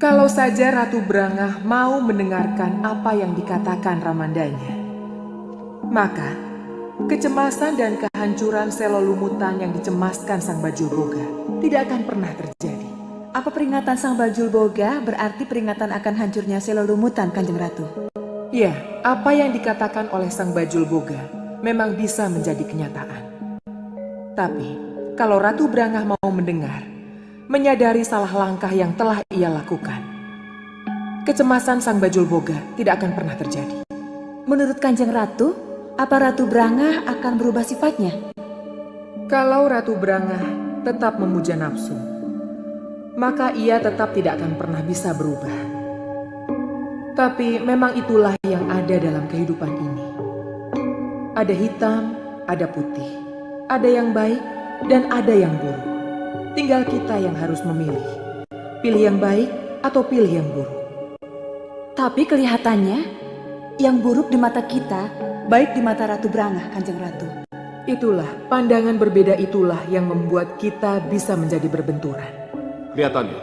Kalau saja Ratu Brangah mau mendengarkan apa yang dikatakan Ramandanya, maka kecemasan dan kehancuran Selolumutan yang dicemaskan Sang Bajul Boga tidak akan pernah terjadi. Apa peringatan Sang Bajul Boga berarti peringatan akan hancurnya Selolumutan, Kanjeng Ratu? Ya, apa yang dikatakan oleh Sang Bajul Boga memang bisa menjadi kenyataan. Tapi, kalau Ratu Brangah mau mendengar, menyadari salah langkah yang telah ia lakukan, kecemasan Sang Bajul Boga tidak akan pernah terjadi. Menurut Kanjeng Ratu, apa Ratu Brangah akan berubah sifatnya? Kalau Ratu Brangah tetap memuja nafsu, maka ia tetap tidak akan pernah bisa berubah. Tapi memang itulah yang ada dalam kehidupan ini. Ada hitam, ada putih, ada yang baik, dan ada yang buruk. Tinggal kita yang harus memilih. Pilih yang baik atau pilih yang buruk. Tapi kelihatannya, yang buruk di mata kita, baik di mata Ratu Brangah, Kanjeng Ratu. Itulah, pandangan berbeda itulah yang membuat kita bisa menjadi berbenturan. Kelihatannya,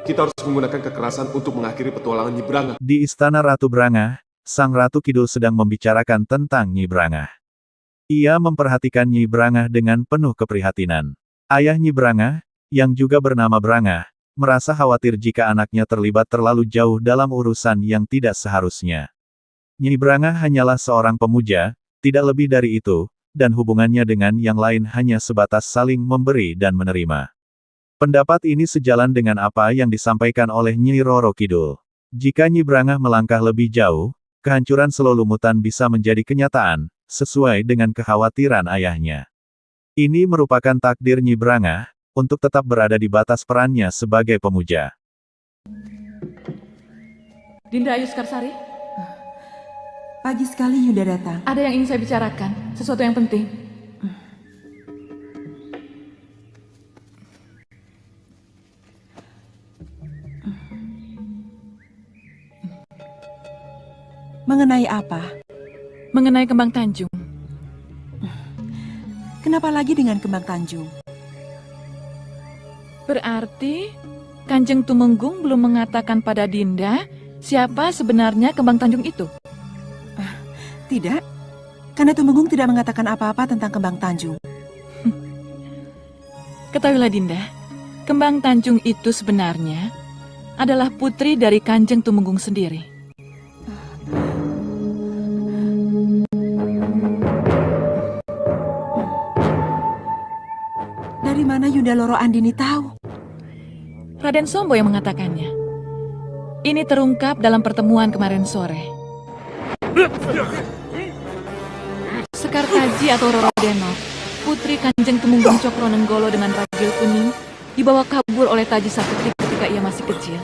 kita harus menggunakan kekerasan untuk mengakhiri petualangan Nyi Brangah. Di istana Ratu Brangah, Sang Ratu Kidul sedang membicarakan tentang Nyi Brangah. Ia memperhatikan Nyi Brangah dengan penuh keprihatinan. Ayah Nyi Brangah, yang juga bernama Brangah, merasa khawatir jika anaknya terlibat terlalu jauh dalam urusan yang tidak seharusnya. Nyi Brangah hanyalah seorang pemuja, tidak lebih dari itu, dan hubungannya dengan yang lain hanya sebatas saling memberi dan menerima. Pendapat ini sejalan dengan apa yang disampaikan oleh Nyi Roro Kidul. Jika Nyi Brangah melangkah lebih jauh, kehancuran Selolumutan bisa menjadi kenyataan, sesuai dengan kekhawatiran ayahnya. Ini merupakan takdir Nyi Brangah, untuk tetap berada di batas perannya sebagai pemuja. Dinda Ayu Skarsari, Pagi sekali Yunda datang. ada yang ingin saya bicarakan, sesuatu yang penting. Mengenai apa? Mengenai Kembang Tanjung. Kenapa lagi dengan Kembang Tanjung? Berarti Kanjeng Tumenggung belum mengatakan pada Dinda siapa sebenarnya Kembang Tanjung itu? Tidak, karena Tumenggung tidak mengatakan apa-apa tentang Kembang Tanjung. Ketahuilah Dinda, Kembang Tanjung itu sebenarnya adalah putri dari Kanjeng Tumenggung sendiri. Dari mana Yunda Loro Andini tahu? Raden Sombo yang mengatakannya. Ini terungkap dalam pertemuan kemarin sore. Sekartaji atau Roro Deno, putri Kanjeng Tumenggung Cokronenggolo dengan ragil kuning, dibawa kabur oleh Taji Saketi ketika ia masih kecil.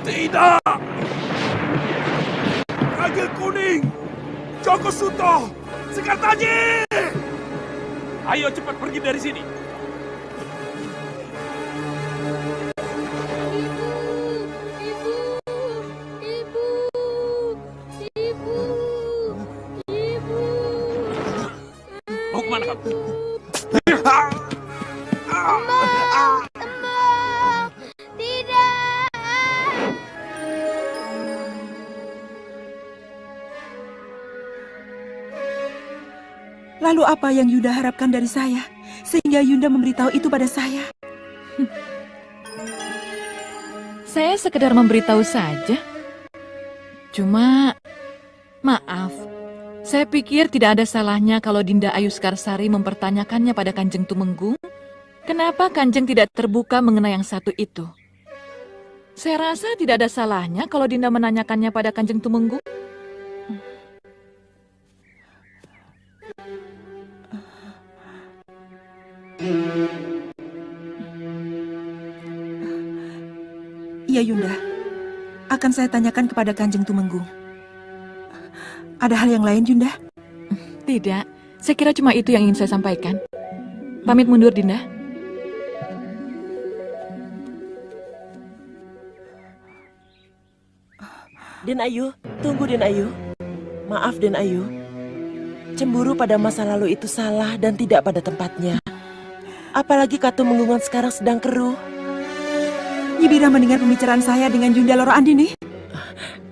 Tidak! Ragil kuning! Joko Suto! Sekartaji! Ayo cepat pergi dari sini! Mau kemana kamu? Lalu apa yang Yunda harapkan dari saya? Sehingga Yunda memberitahu itu pada saya. Saya sekedar memberitahu saja. Cuma, maaf, saya pikir tidak ada salahnya kalau Dinda Ayu Skarsari mempertanyakannya pada Kanjeng Tumenggung. Kenapa Kanjeng tidak terbuka mengenai yang satu itu? Saya rasa tidak ada salahnya kalau Dinda menanyakannya pada Kanjeng Tumenggung. Iya, Yunda. Akan saya tanyakan kepada Kanjeng Tumenggung. Ada hal yang lain, Yunda? Tidak, saya kira cuma itu yang ingin saya sampaikan. Pamit mundur, Dinda. Den Ayu, tunggu Den Ayu. Maaf Den Ayu. Cemburu pada masa lalu itu salah dan tidak pada tempatnya. Apalagi Katumenggungan sekarang sedang keruh. Nyi Bira mendengar pembicaraan saya dengan Yunda Loro Andini.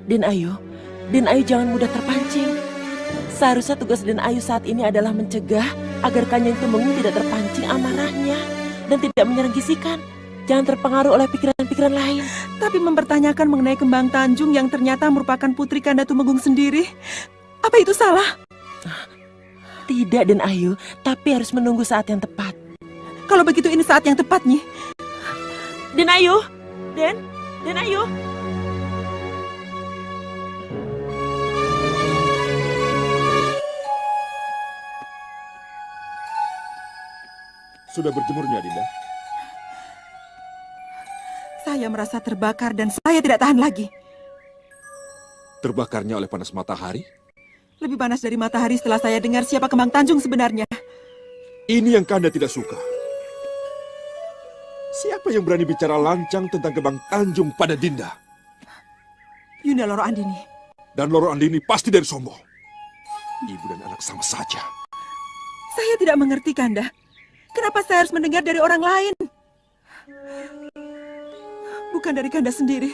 Den Ayu jangan mudah terpancing. Seharusnya tugas Den Ayu saat ini adalah mencegah agar Kanjeng Tumenggung tidak terpancing amarahnya dan tidak menyerang Gisikan. Jangan terpengaruh oleh pikiran-pikiran lain. Tapi mempertanyakan mengenai Kembang Tanjung yang ternyata merupakan putri Kanda Tumenggung sendiri. Apa itu salah? Tidak Den Ayu, tapi harus menunggu saat yang tepat. Kalau begitu ini saat yang tepat, Nyi. Den Ayu, Den Ayu. Sudah berjemurnya, Dinda? Saya merasa terbakar dan saya tidak tahan lagi. Terbakarnya oleh panas matahari? Lebih panas dari matahari setelah saya dengar siapa Kembang Tanjung sebenarnya. Ini yang Kanda tidak suka. Siapa yang berani bicara lancang tentang Kembang Tanjung pada Dinda? Yunda Loro Andini. Dan Loro Andini pasti dari Sombo. Ibu dan anak sama saja. Saya tidak mengerti, Kanda. Kenapa saya harus mendengar dari orang lain? Bukan dari Kanda sendiri.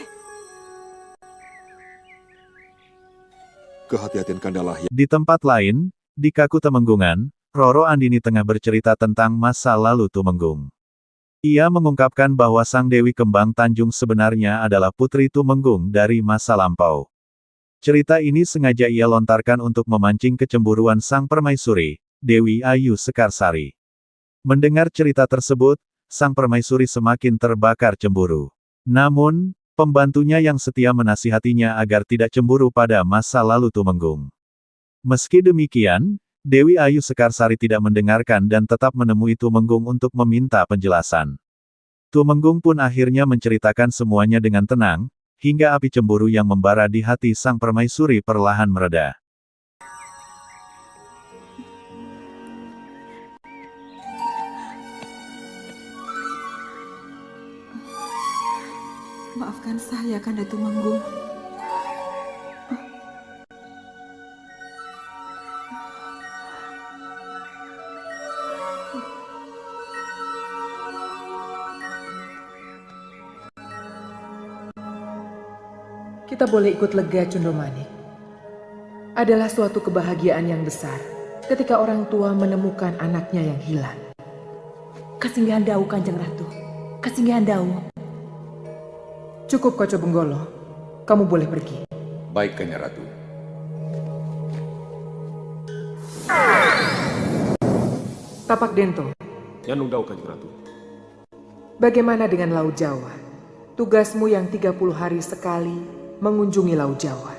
Kehati-hatian Kanda lah Di tempat lain, di Kakutemenggungan, Roro Andini tengah bercerita tentang masa lalu Tumenggung. Ia mengungkapkan bahwa Sang Dewi Kembang Tanjung sebenarnya adalah putri Tumenggung dari masa lampau. Cerita ini sengaja ia lontarkan untuk memancing kecemburuan Sang Permaisuri, Dewi Ayu Sekarsari. Mendengar cerita tersebut, Sang Permaisuri semakin terbakar cemburu. Namun, pembantunya yang setia menasihatinya agar tidak cemburu pada masa lalu Tumenggung. Meski demikian, Dewi Ayu Sekarsari tidak mendengarkan dan tetap menemui Tumenggung untuk meminta penjelasan. Tumenggung pun akhirnya menceritakan semuanya dengan tenang, hingga api cemburu yang membara di hati Sang Permaisuri perlahan mereda. Maafkan saya, Kanda Tumenggung. Kita boleh ikut lega, Cundomanik. Adalah suatu kebahagiaan yang besar ketika orang tua menemukan anaknya yang hilang. Kasinggihan Dawu, Kanjeng Ratu. Kasinggihan Dawu. Cukup, Koco Benggolo. Kamu boleh pergi. Baik, Kanjeng Ratu. Tapak Dento, Nyandung Dawu, Kanjeng Ratu. bagaimana dengan Laut Jawa? Tugasmu yang 30 hari sekali mengunjungi Laut Jawa.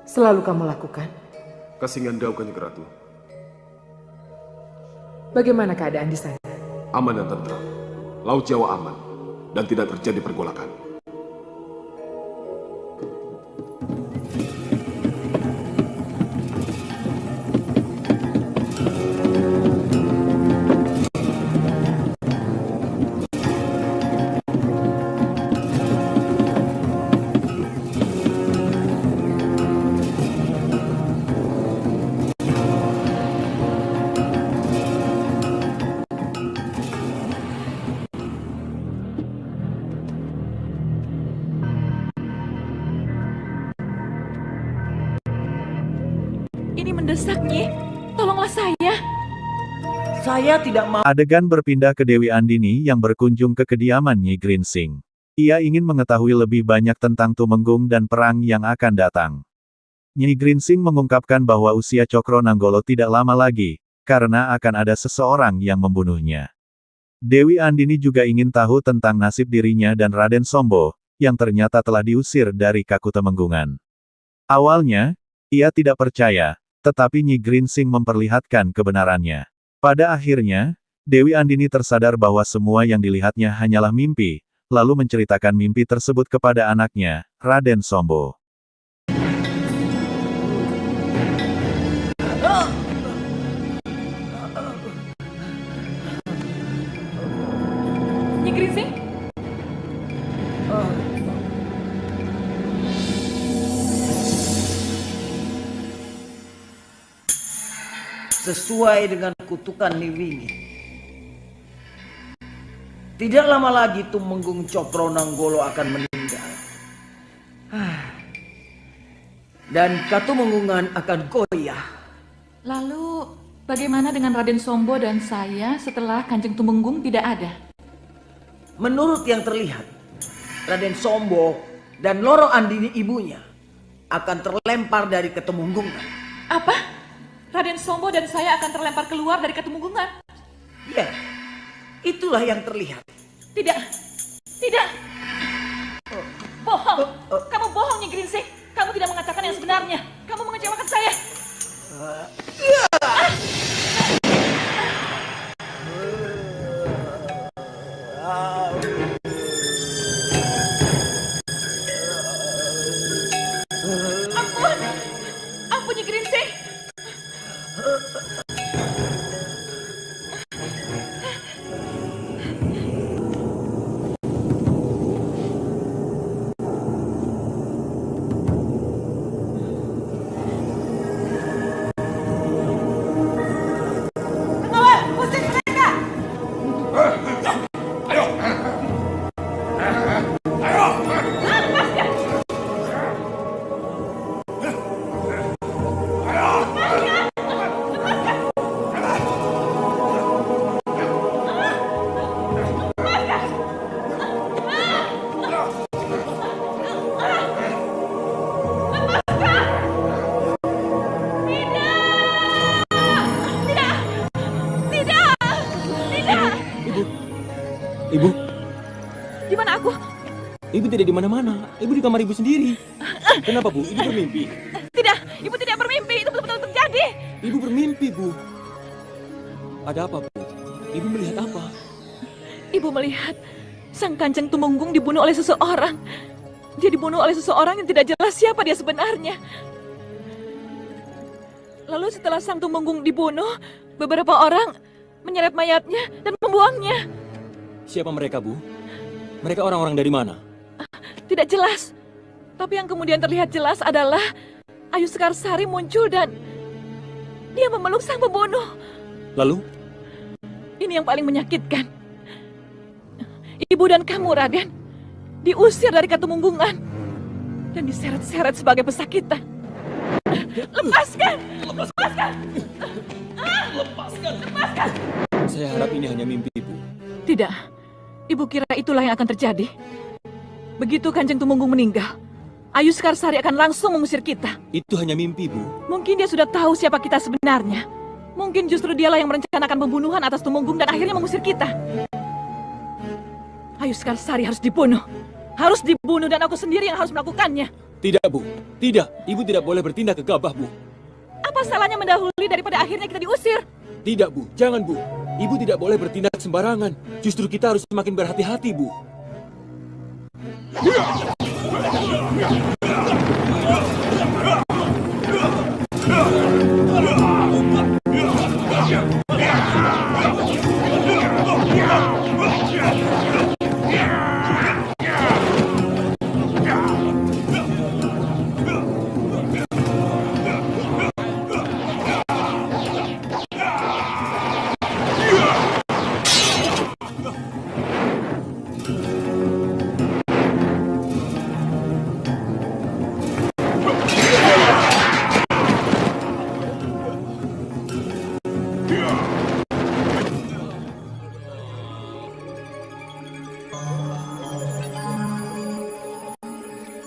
Selalu kamu lakukan. Kasinggihan Dawu, Kanjeng Ratu. Bagaimana keadaan di sana? Aman dan tentram. Laut Jawa aman dan tidak terjadi pergolakan. Ini mendesak, Nyi. Tolonglah saya. Saya tidak mau. Adegan berpindah ke Dewi Andini yang berkunjung ke kediaman Nyi Grinsing. Ia ingin mengetahui lebih banyak tentang Tumenggung dan perang yang akan datang. Nyi Grinsing mengungkapkan bahwa usia Cokro Nanggolo tidak lama lagi, karena akan ada seseorang yang membunuhnya. Dewi Andini juga ingin tahu tentang nasib dirinya dan Raden Sombo, yang ternyata telah diusir dari Kakutemenggungan. Awalnya, ia tidak percaya, tetapi Nyi Grinsing memperlihatkan kebenarannya. Pada akhirnya, Dewi Andini tersadar bahwa semua yang dilihatnya hanyalah mimpi, lalu menceritakan mimpi tersebut kepada anaknya, Raden Sombo. Nyi Gringsing? Sesuai dengan kutukan Niwingi. Tidak lama lagi Tumenggung Cokronanggolo akan meninggal. Dan Katumenggungan akan goyah. Lalu, bagaimana dengan Raden Sombo dan saya setelah Kanjeng Tumenggung tidak ada? Menurut yang terlihat, Raden Sombo dan Loro Andini ibunya akan terlempar dari Ketumenggungan. Apa? Raden Sombo dan saya akan terlempar keluar dari Ketumenggungan? Ya, itulah yang terlihat. Tidak, tidak. Bohong. Kamu bohong, Nyi Gringsing. Kamu tidak mengatakan yang sebenarnya. Kamu mengecewakan saya. Ampun, ampun Nyi Gringsing. Ibu, Di mana aku? ibu tidak di mana-mana. Ibu di kamar ibu sendiri. Kenapa, Bu? Ibu bermimpi. Tidak, ibu tidak bermimpi. Itu betul-betul terjadi. Ibu bermimpi, Bu. Ada apa, Bu? Ibu melihat apa? Ibu melihat sang Kanjeng Tumenggung dibunuh oleh seseorang. Dia dibunuh oleh seseorang yang tidak jelas siapa dia sebenarnya. Lalu setelah sang Tumenggung dibunuh, beberapa orang menyeret mayatnya dan membuangnya. Siapa mereka, Bu? Mereka orang-orang dari mana? Tidak jelas. Tapi yang kemudian terlihat jelas adalah Ayu Sekarsari muncul dan dia memeluk sang pembunuh. Lalu? Ini yang paling menyakitkan. Ibu dan kamu, Raden, diusir dari Ketumenggungan dan diseret-seret sebagai pesakitan. Lepaskan! Lepaskan! Lepaskan! Saya harap ini hanya mimpi, Bu. Tidak. Ibu kira itulah yang akan terjadi. Begitu Kanjeng Tumenggung meninggal, Ayu Sekarsari akan langsung mengusir kita. Itu hanya mimpi, Bu. Mungkin dia sudah tahu siapa kita sebenarnya. Mungkin justru dialah yang merencanakan pembunuhan atas Tumenggung dan akhirnya mengusir kita. Ayu Sekarsari harus dibunuh. Harus dibunuh dan aku sendiri yang harus melakukannya. Tidak, Bu. Tidak. Ibu tidak boleh bertindak gegabah, Bu. Apa salahnya mendahului daripada akhirnya kita diusir? Tidak, Bu. Jangan, Bu. Ibu tidak boleh bertindak sembarangan. Justru kita harus semakin berhati-hati, Bu.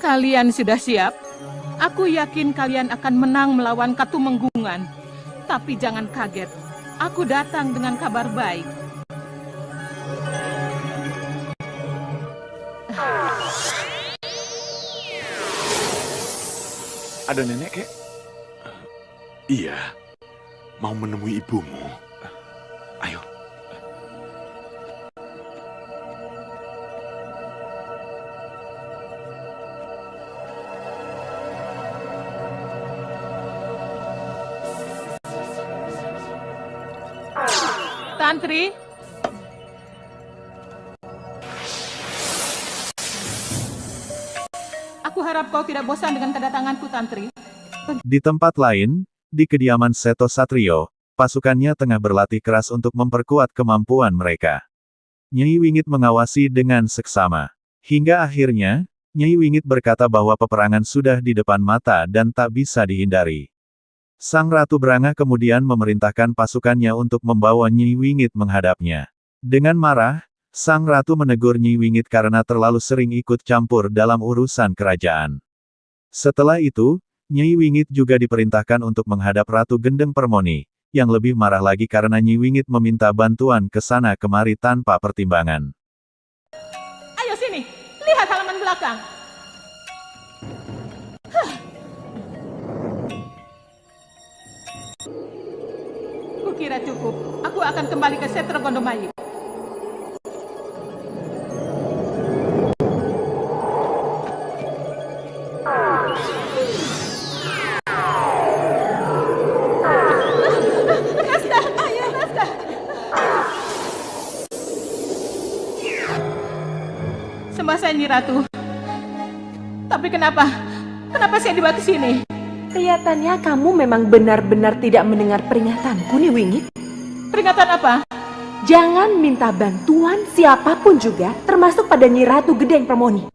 Kalian sudah siap? Aku yakin kalian akan menang melawan Katumenggungan. Tapi jangan kaget, aku datang dengan kabar baik. Ada nenek, kek? Iya. Mau menemui ibumu. Ayo. Tantri. Aku harap kau tidak bosan dengan kedatanganku, Tantri. Di tempat lain, di kediaman Seto Satrio, pasukannya tengah berlatih keras untuk memperkuat kemampuan mereka. Nyai Wingit mengawasi dengan seksama. Hingga akhirnya, Nyai Wingit berkata bahwa peperangan sudah di depan mata dan tak bisa dihindari. Sang Ratu Brangah kemudian memerintahkan pasukannya untuk membawa Nyai Wingit menghadapnya. Dengan marah, Sang Ratu menegur Nyai Wingit karena terlalu sering ikut campur dalam urusan kerajaan. Setelah itu, Nyai Wingit juga diperintahkan untuk menghadap Ratu Gendeng Permoni, yang lebih marah lagi karena Nyai Wingit meminta bantuan ke sana kemari tanpa pertimbangan. Ayo sini, lihat halaman belakang. Kukira cukup. Aku akan kembali ke Setra Gondomayit. Sembah saya Nyi Ratu. Tapi kenapa? Kenapa saya dibawa ke sini? Kelihatannya kamu memang benar-benar tidak mendengar peringatanku nih Wingit. Peringatan apa? Jangan minta bantuan siapapun juga, termasuk pada Nyi Ratu Gendeng Permoni.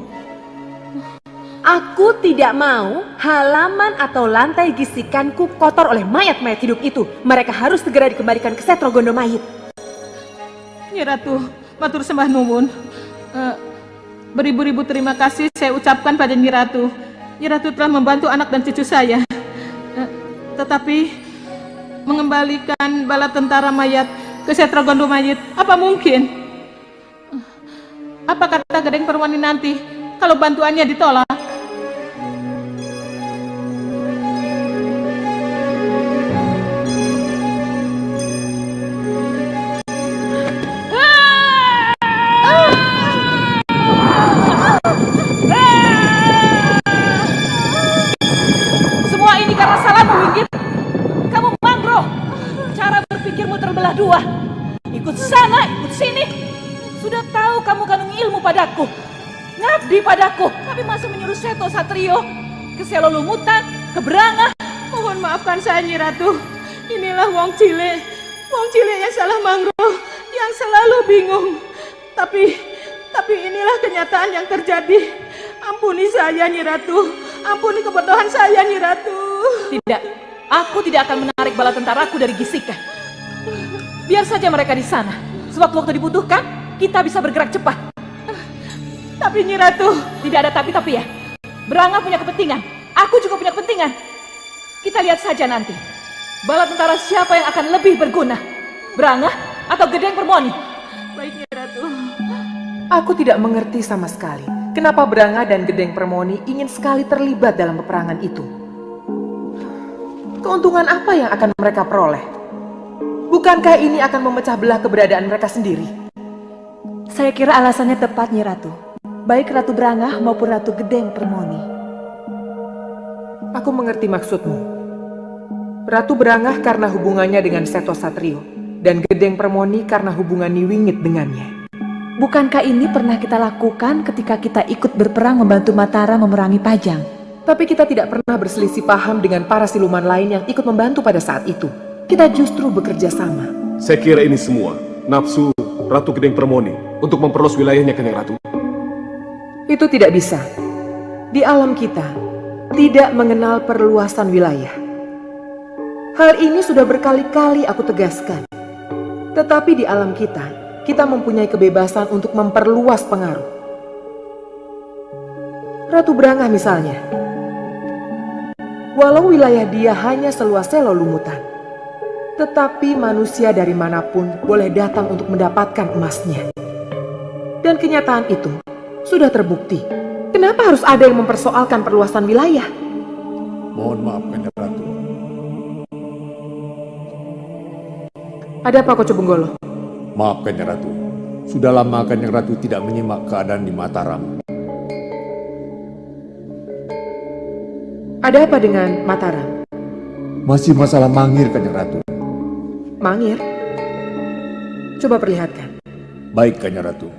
Aku tidak mau halaman atau lantai gisikanku kotor oleh mayat-mayat hidup itu. Mereka harus segera dikembalikan ke Setro Gondomayit. Nyi Ratu, matur sembah nuwun. Beribu-ribu terima kasih saya ucapkan pada Nyi Ratu. Nyi Ratu telah membantu anak dan cucu saya. Tetapi mengembalikan bala tentara mayat ke Setra Gondomayit, apa mungkin? Apa kata Gendeng Permoni nanti kalau bantuannya ditolak? Dua, ikut sana, ikut sini. Sudah tahu kamu kandung ilmu padaku, ngabdi padaku, tapi masih menyuruh Seto Satrio ke Selolumutan, ke Brangah. Mohon maafkan saya Nyi Ratu. Inilah wong cilik yang salah mangro, yang selalu bingung. Tapi inilah kenyataan yang terjadi. Ampuni saya Nyi Ratu, ampuni kebodohan saya Nyi Ratu. Tidak, aku tidak akan menarik bala tentaraku dari Gisika. Biar saja mereka di sana. Sewaktu-waktu dibutuhkan, kita bisa bergerak cepat. Tapi Nyi Ratu, tidak ada tapi-tapi ya. Brangah punya kepentingan, aku juga punya kepentingan. Kita lihat saja nanti. Bala tentara siapa yang akan lebih berguna? Brangah atau Gendeng Permoni? Baik Nyi Ratu. Aku tidak mengerti sama sekali kenapa Brangah dan Gendeng Permoni ingin sekali terlibat dalam peperangan itu. Keuntungan apa yang akan mereka peroleh? Bukankah ini akan memecah belah keberadaan mereka sendiri? Saya kira alasannya tepat, Nyi Ratu. Baik Ratu Brangah maupun Ratu Gendeng Permoni. Aku mengerti maksudmu. Ratu Brangah karena hubungannya dengan Seto Satrio, dan Gendeng Permoni karena hubungan Nyi Wingit dengannya. Bukankah ini pernah kita lakukan ketika kita ikut berperang membantu Mataram memerangi Pajang? Tapi kita tidak pernah berselisih paham dengan para siluman lain yang ikut membantu pada saat itu. Kita justru bekerja sama. Saya kira ini semua nafsu Ratu Gendeng Permoni untuk memperluas wilayahnya, Kanjeng Ratu. Itu tidak bisa. Di alam kita tidak mengenal perluasan wilayah. Hal ini sudah berkali-kali aku tegaskan. Tetapi di alam kita mempunyai kebebasan untuk memperluas pengaruh. Ratu Brangah misalnya. Walau wilayah dia hanya seluas Selolumutan, tetapi manusia dari manapun boleh datang untuk mendapatkan emasnya. Dan kenyataan itu sudah terbukti. Kenapa harus ada yang mempersoalkan perluasan wilayah? Mohon maaf, Kanjeng Ratu. Ada apa, Koco Benggolo? Maaf, Kanjeng Ratu. Sudah lama Kanjeng Ratu tidak menyimak keadaan di Mataram. Ada apa dengan Mataram? Masih masalah Mangir, Kanjeng Ratu. Mangir? Coba perlihatkan. Baik, Kanya Ratu.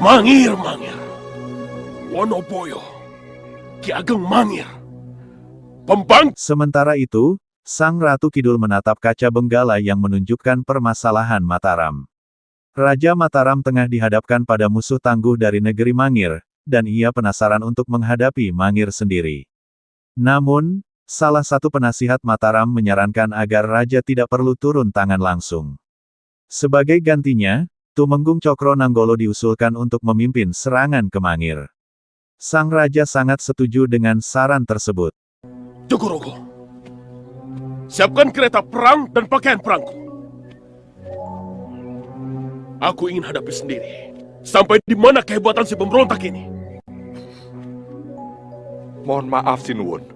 Mangir. Wonoboyo. Ki Ageng Mangir. Pembang. Sementara itu, Sang Ratu Kidul menatap kaca benggala yang menunjukkan permasalahan Mataram. Raja Mataram tengah dihadapkan pada musuh tangguh dari negeri Mangir, dan ia penasaran untuk menghadapi Mangir sendiri. Namun, salah satu penasihat Mataram menyarankan agar raja tidak perlu turun tangan langsung. Sebagai gantinya, Tumenggung Cokro Nanggolo diusulkan untuk memimpin serangan ke Mangir. Sang raja sangat setuju dengan saran tersebut. Jogorogo, siapkan kereta perang dan pakaian perangku. Aku ingin hadapi sendiri. Sampai di mana kehebatan si pemberontak ini? Mohon maaf Sinuwun.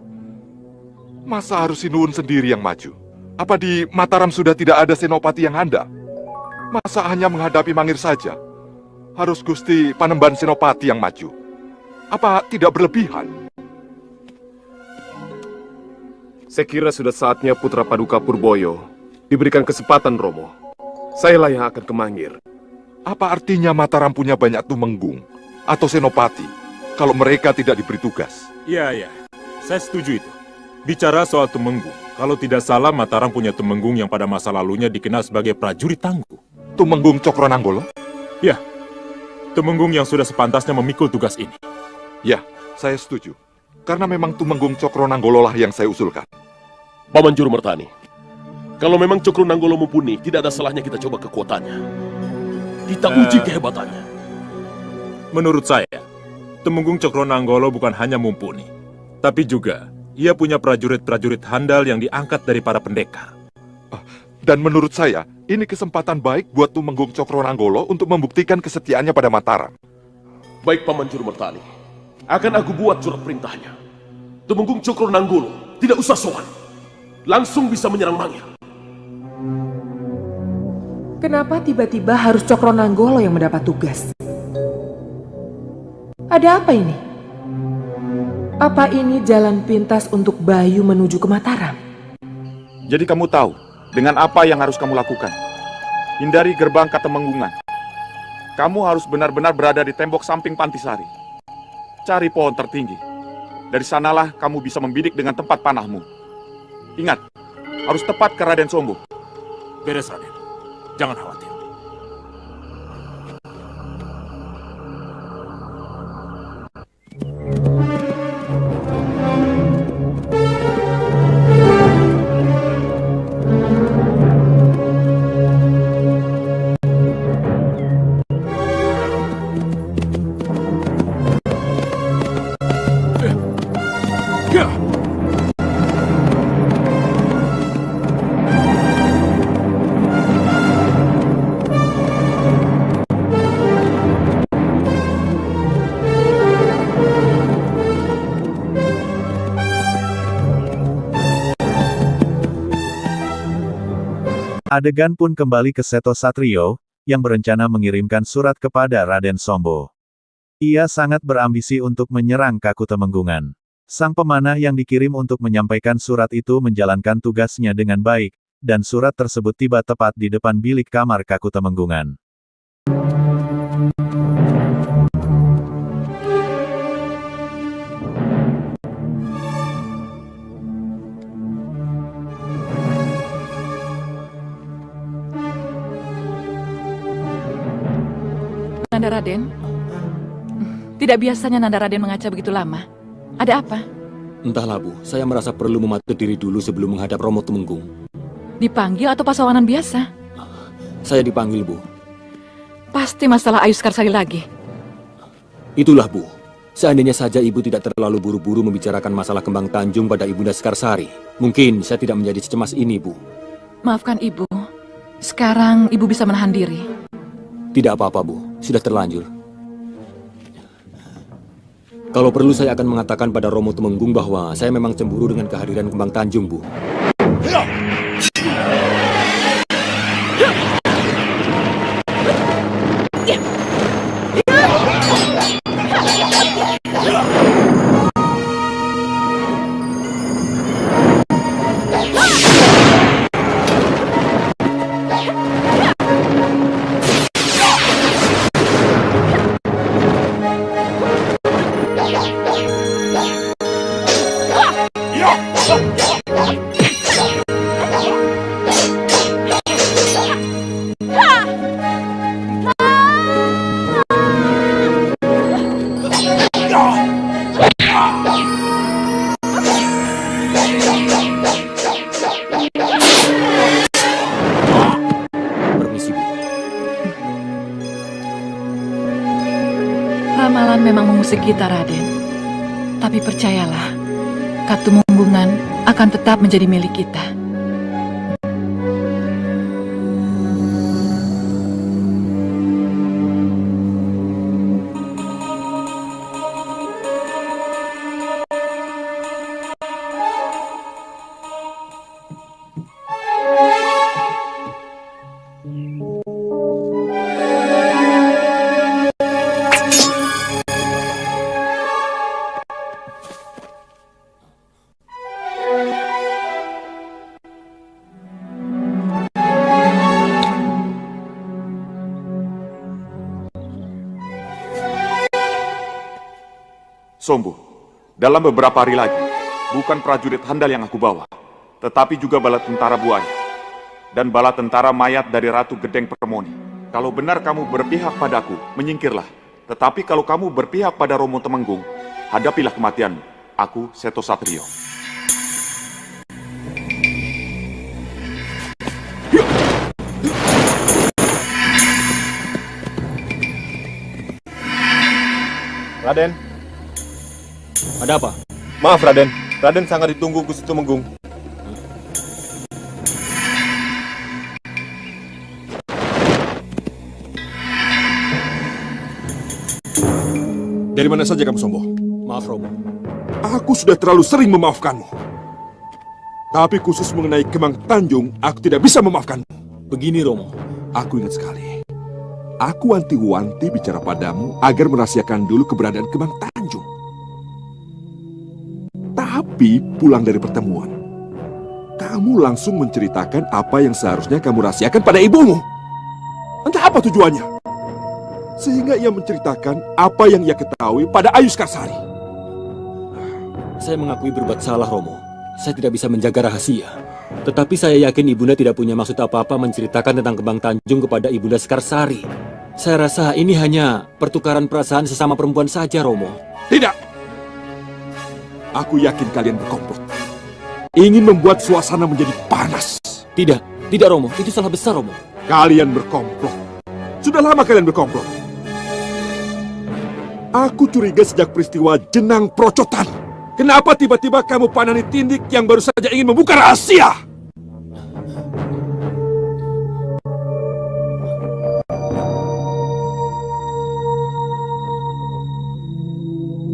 Masa harus Sinuwun sendiri yang maju? Apa di Mataram sudah tidak ada senopati yang handal? Masa hanya menghadapi Mangir saja? Harus Gusti Panembahan Senopati yang maju? Apa tidak berlebihan? Saya kira sudah saatnya Putra Paduka Purboyo diberikan kesempatan, Romo. Sayalah yang akan ke Mangir. Apa artinya Mataram punya banyak tumenggung atau senopati kalau mereka tidak diberi tugas? Iya. Saya setuju itu. Bicara soal tumenggung, kalau tidak salah Mataram punya tumenggung yang pada masa lalunya dikenal sebagai prajurit tangguh. Tumenggung Cokro Nanggolo? Ya, tumenggung yang sudah sepantasnya memikul tugas ini. Ya, saya setuju. Karena memang Tumenggung Cokro Nanggolo lah yang saya usulkan. Paman Juru Mertani, kalau memang Cokro Nanggolo mumpuni, tidak ada salahnya kita coba kekuatannya. Kita uji kehebatannya. Menurut saya, Tumenggung Cokro Nanggolo bukan hanya mumpuni, tapi juga ia punya prajurit-prajurit handal yang diangkat dari para pendekar. Dan menurut saya, ini kesempatan baik buat Tumenggung Cokro Nanggolo untuk membuktikan kesetiaannya pada Mataram. Baik, Paman Juru Mertani. Akan aku buat surat perintahnya. Tumenggung Cokro Nanggolo tidak usah sowan. Langsung bisa menyerang Mangir. Kenapa tiba-tiba harus Cokro Nanggolo yang mendapat tugas? Ada apa ini? Apa ini jalan pintas untuk Bayu menuju ke Mataram? Jadi kamu tahu dengan apa yang harus kamu lakukan? Hindari gerbang Katemenggungan. Kamu harus benar-benar berada di tembok samping Pantisari. Cari pohon tertinggi. Dari sanalah kamu bisa membidik dengan tempat panahmu. Ingat, harus tepat ke Raden Sombo. Beres, Raden. Jangan khawatir. Adegan pun kembali ke Seto Satrio, yang berencana mengirimkan surat kepada Raden Sombo. Ia sangat berambisi untuk menyerang Kakutemenggungan. Sang pemanah yang dikirim untuk menyampaikan surat itu menjalankan tugasnya dengan baik, dan surat tersebut tiba tepat di depan bilik kamar Kakutemenggungan. Nanda Raden? Tidak biasanya Nanda Raden mengaca begitu lama. Ada apa? Entahlah, Bu. Saya merasa perlu mematut diri dulu sebelum menghadap Romo Tumenggung. Dipanggil atau pasawanan biasa? Saya dipanggil, Bu. Pasti masalah Ayu Skarsari lagi. Itulah, Bu. Seandainya saja Ibu tidak terlalu buru-buru membicarakan masalah Kembang Tanjung pada Ibunda Skarsari, mungkin saya tidak menjadi secemas ini, Bu. Maafkan Ibu. Sekarang Ibu bisa menahan diri. Tidak apa-apa, Bu. Sudah terlanjur. Kalau perlu saya akan mengatakan pada Romo Temenggung bahwa saya memang cemburu dengan kehadiran Kembang Tanjung, Bu. Permisi, Bu. Ramalan memang mengusik kita, Raden. Tapi percayalah, Katumenggungan akan tetap menjadi milik kita. Sombo, dalam beberapa hari lagi, bukan prajurit handal yang aku bawa, tetapi juga bala tentara buaya dan bala tentara mayat dari Ratu Gedeng Permoni. Kalau benar kamu berpihak padaku, menyingkirlah. Tetapi kalau kamu berpihak pada Romo Temenggung, hadapilah kematianmu. Aku Seto Satrio. Raden, Ada apa? maaf Raden. Raden sangat ditunggu Gusti Tumenggung. Dari mana saja kamu, Sombo? Maaf, Romo. Aku sudah terlalu sering memaafkanmu. Tapi khusus mengenai Kembang Tanjung, aku tidak bisa memaafkanmu. Begini, Romo. Aku ingat sekali. Aku wanti-wanti bicara padamu agar merahasiakan dulu keberadaan Kembang Tanjung. Tapi pulang dari pertemuan, kamu langsung menceritakan apa yang seharusnya kamu rahasiakan pada ibumu. Entah apa tujuannya. Sehingga ia menceritakan apa yang ia ketahui pada Ayu Skarsari. Saya mengakui berbuat salah, Romo. Saya tidak bisa menjaga rahasia. Tetapi saya yakin Ibunda tidak punya maksud apa-apa menceritakan tentang Kembang Tanjung kepada Ibunda Skarsari. Saya rasa ini hanya pertukaran perasaan sesama perempuan saja, Romo. Tidak. Aku yakin kalian berkomplot. Ingin membuat suasana menjadi panas. Tidak, Romo. Itu salah besar, Romo. Kalian berkomplot. Sudah lama kalian berkomplot. Aku curiga sejak peristiwa Jenang Procotan. Kenapa tiba-tiba kamu panani tindik yang baru saja ingin membuka rahasia?